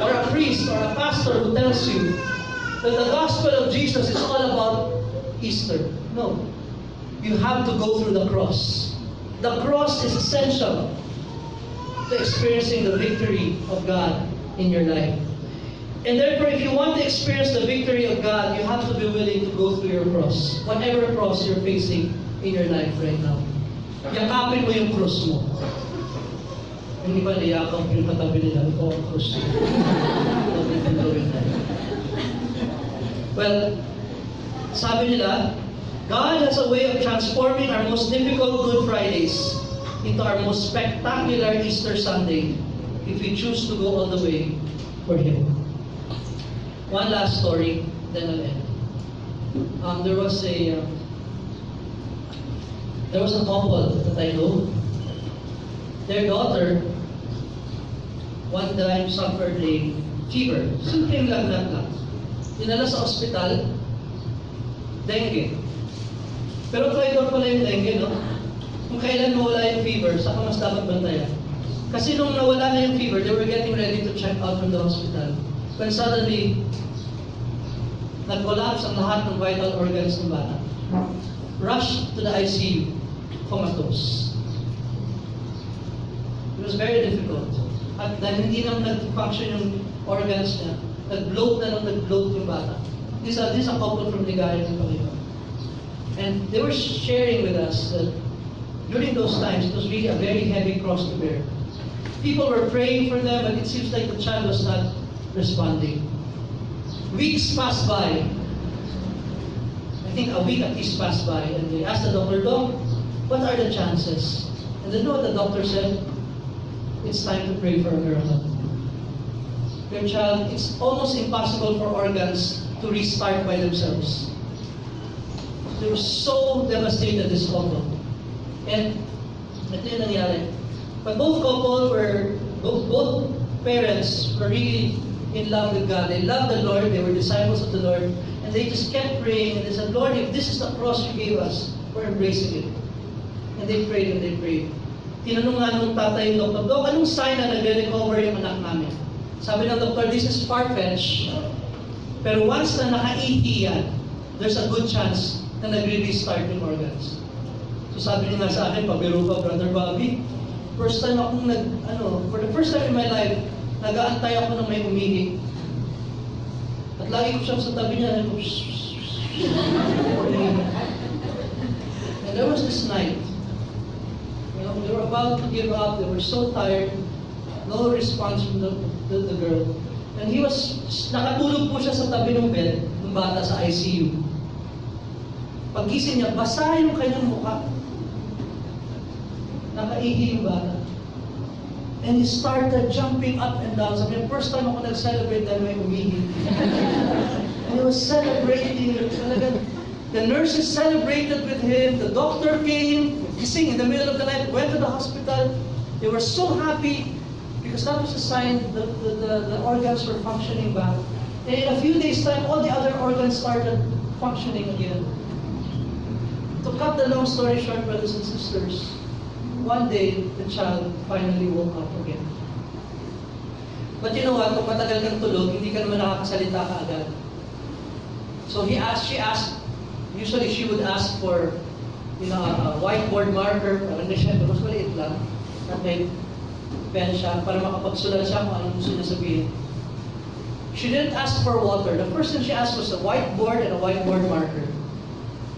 or a priest or a pastor who tells you that the gospel of Jesus is all about Easter. No. You have to go through the cross. The cross is essential to experiencing the victory of God in your life. And therefore, if you want to experience the victory of God, you have to be willing to go through your cross. Whatever cross you're facing in your life right now. Yakapin mo yung cross mo. Hindi ba niyakap yung katabi nila? Ito ang cross. Well, sabi nila, God has a way of transforming our most difficult Good Fridays into our most spectacular Easter Sunday if we choose to go all the way for Him. One last story, then I'll end. There was a couple that I know. Their daughter one time suffered a fever. Simpleng lagnat lang. Dinala sa ospital, dengue. Pero traitor pala yung dengue, no? Kung kailan mawala yung fever, saka mas dapat bantayan. Kasi nung nawala na yung fever, they were getting ready to check out from the hospital. When suddenly, nag-collapse ang lahat ng vital organs ng bata. Rushed to the ICU, comatose. It was very difficult. At dahil hindi naman nag-function yung organs niya, nag-bloat na nag-bloat yung bata. This is a couple from Ligaya ng Panginoon. And they were sharing with us that during those times, it was really a very heavy cross to bear. People were praying for them, but it seems like the child was not responding. Weeks passed by. I think a week at least passed by, and they asked the doctor, "Doc, what are the chances?" And then what the doctor said? It's time to pray for a miracle. Your child, it's almost impossible for organs to restart by themselves. They were so devastated, this couple. And ito yung nangyari. But both parents were really in love with God. They loved the Lord. They were disciples of the Lord. And they just kept praying. And they said, "Lord, if this is the cross you gave us, we're embracing it." And they prayed and they prayed. Tinanong nga nung tatay yung doktor, "Dok, anong sign na nag-recover yung anak namin?" Sabi ng doktor, "This is far-fetched. Pero once na naka-80 yan, there's a good chance na nag-restart yung organs." So sabi niya nga sa akin, pabiro pa, Brother Bobby, first time akong for the first time in my life, nag-aantay ako ng may umihi. At lagi ko siyang sa tabi niya, and there was this night, they were about to give up, they were so tired, no response from the girl. And he was, nakatulog po siya sa tabi ng bed, ng bata sa ICU. Paggising niya, basa yung kanyang mukha. Nakaihi yung bata. And he started jumping up and down. Sabi niya, first time ako nag-celebrate dahil may umihi. And he was celebrating. The nurses celebrated with him. The doctor came, gising in the middle of the night, went to the hospital. They were so happy because that was a sign that the organs were functioning back. And in a few days' time, all the other organs started functioning again. To cut the long story short, brothers and sisters, one day, the child finally woke up again. But you know what? Kung matagal kang tulog, hindi ka naman nakakasalita ka agad. So she asked, usually she would ask for, a whiteboard marker, parang na siya, mas maliit lang, at may pen siya, para makapagsulat siya kung anong gusto niya sabihin. She didn't ask for water. The first thing she asked was a whiteboard and a whiteboard marker.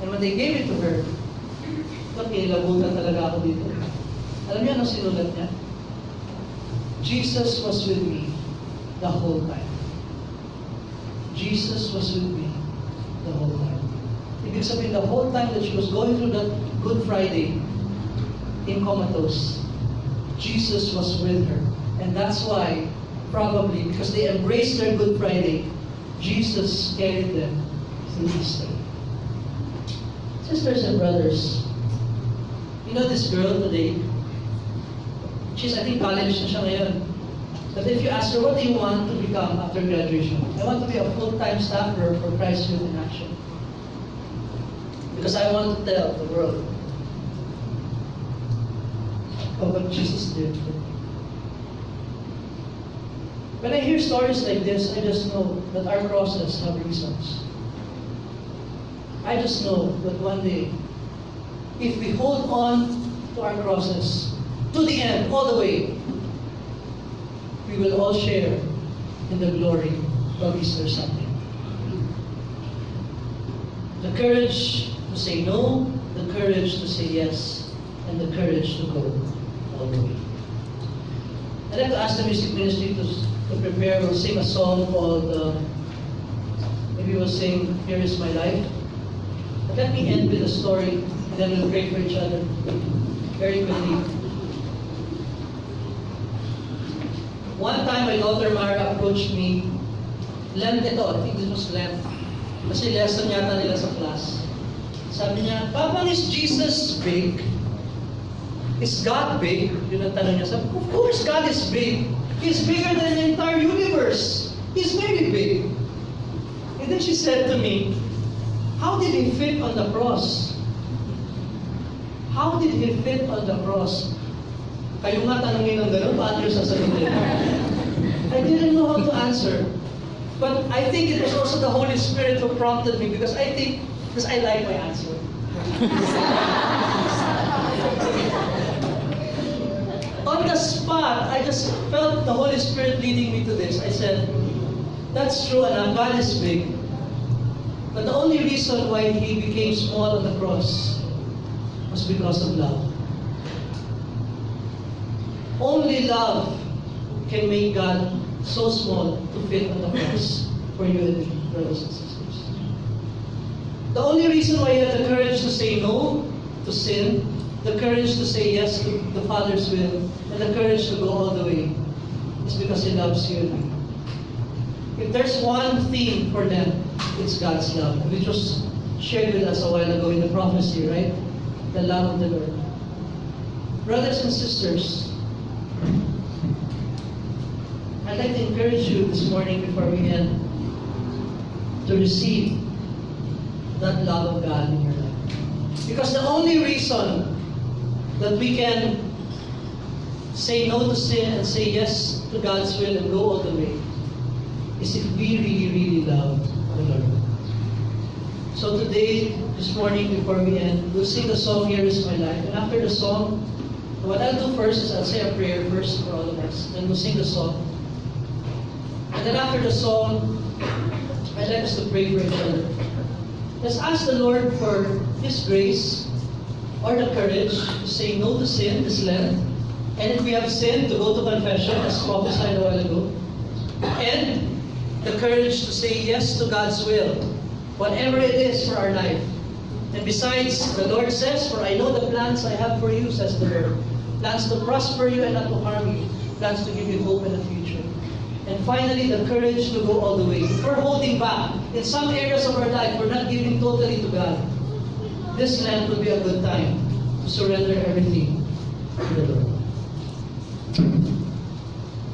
And when they gave it to her, kinilabutan talaga ako dito. Alam niyo anong sinulat niya? Jesus was with me the whole time. Jesus was with me the whole time. Ibig sabihin, the whole time that she was going through that Good Friday in comatose, Jesus was with her. And that's why, probably, because they embraced their Good Friday, Jesus carried them through Easter. Sisters and brothers, you know this girl today? She's, I think, college na siya ngayon. But if you ask her, what do you want to become after graduation? I want to be a full-time staffer for Christ Youth in Action. Because I want to tell the world of what Jesus did for me. When I hear stories like this, I just know that our crosses have reasons. I just know that one day, if we hold on to our crosses to the end, all the way, we will all share in the glory of Easter Sunday. The courage to say no, the courage to say yes, and the courage to go all the way. I'd like to ask the music ministry to prepare. We'll sing a song called, maybe we'll sing Here Is My Life. But let me end with a story, and then we'll pray for each other very quickly. One time, my daughter Mara approached me. Lent ito, I think this was Lent. Kasi lesson yata nila sa class. Sabi niya, Papa, is Jesus big? Is God big? Yun ang tanong niya. Sabi ko, of course God is big. He's bigger than the entire universe. He's very big. And then she said to me, how did he fit on the cross? How did he fit on the cross? Kayo nga tanongin ng gano'n, paano yung sasagutin? I didn't know how to answer. But I think it was also the Holy Spirit who prompted me because I like my answer. On the spot, I just felt the Holy Spirit leading me to this. I said, that's true, and God is big. But the only reason why he became small on the cross was because of love. Only love can make God so small to fit on the cross for you and me, brothers and sisters. The only reason why you have the courage to say no to sin, the courage to say yes to the Father's will, and the courage to go all the way is because He loves you and me. If there's one theme for them, it's God's love, which was shared with us a while ago in the prophecy, right? The love of the Lord. Brothers and sisters, I'd like to encourage you this morning before we end to receive that love of God in your life. Because the only reason that we can say no to sin and say yes to God's will and go all the way is if we really, really love the Lord. So today, this morning, before we end, we'll sing the song, Here Is My Life. And after the song, what I'll do first is I'll say a prayer first for all of us. Then we'll sing the song. And then after the song, I'd like us to pray for each other. Let's ask the Lord for His grace or the courage to say no to sin this Lent. And if we have sinned, to go to confession, as prophesied a while ago. And the courage to say yes to God's will, whatever it is for our life. And besides, the Lord says, for I know the plans I have for you, says the Lord. Plans to prosper you and not to harm you. Plans to give you hope in the future. And finally, the courage to go all the way. If we're holding back, in some areas of our life, we're not giving totally to God, this Lent will be a good time to surrender everything to the Lord.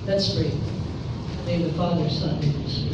Let's pray. In the name of the Father, Son, and Holy Spirit.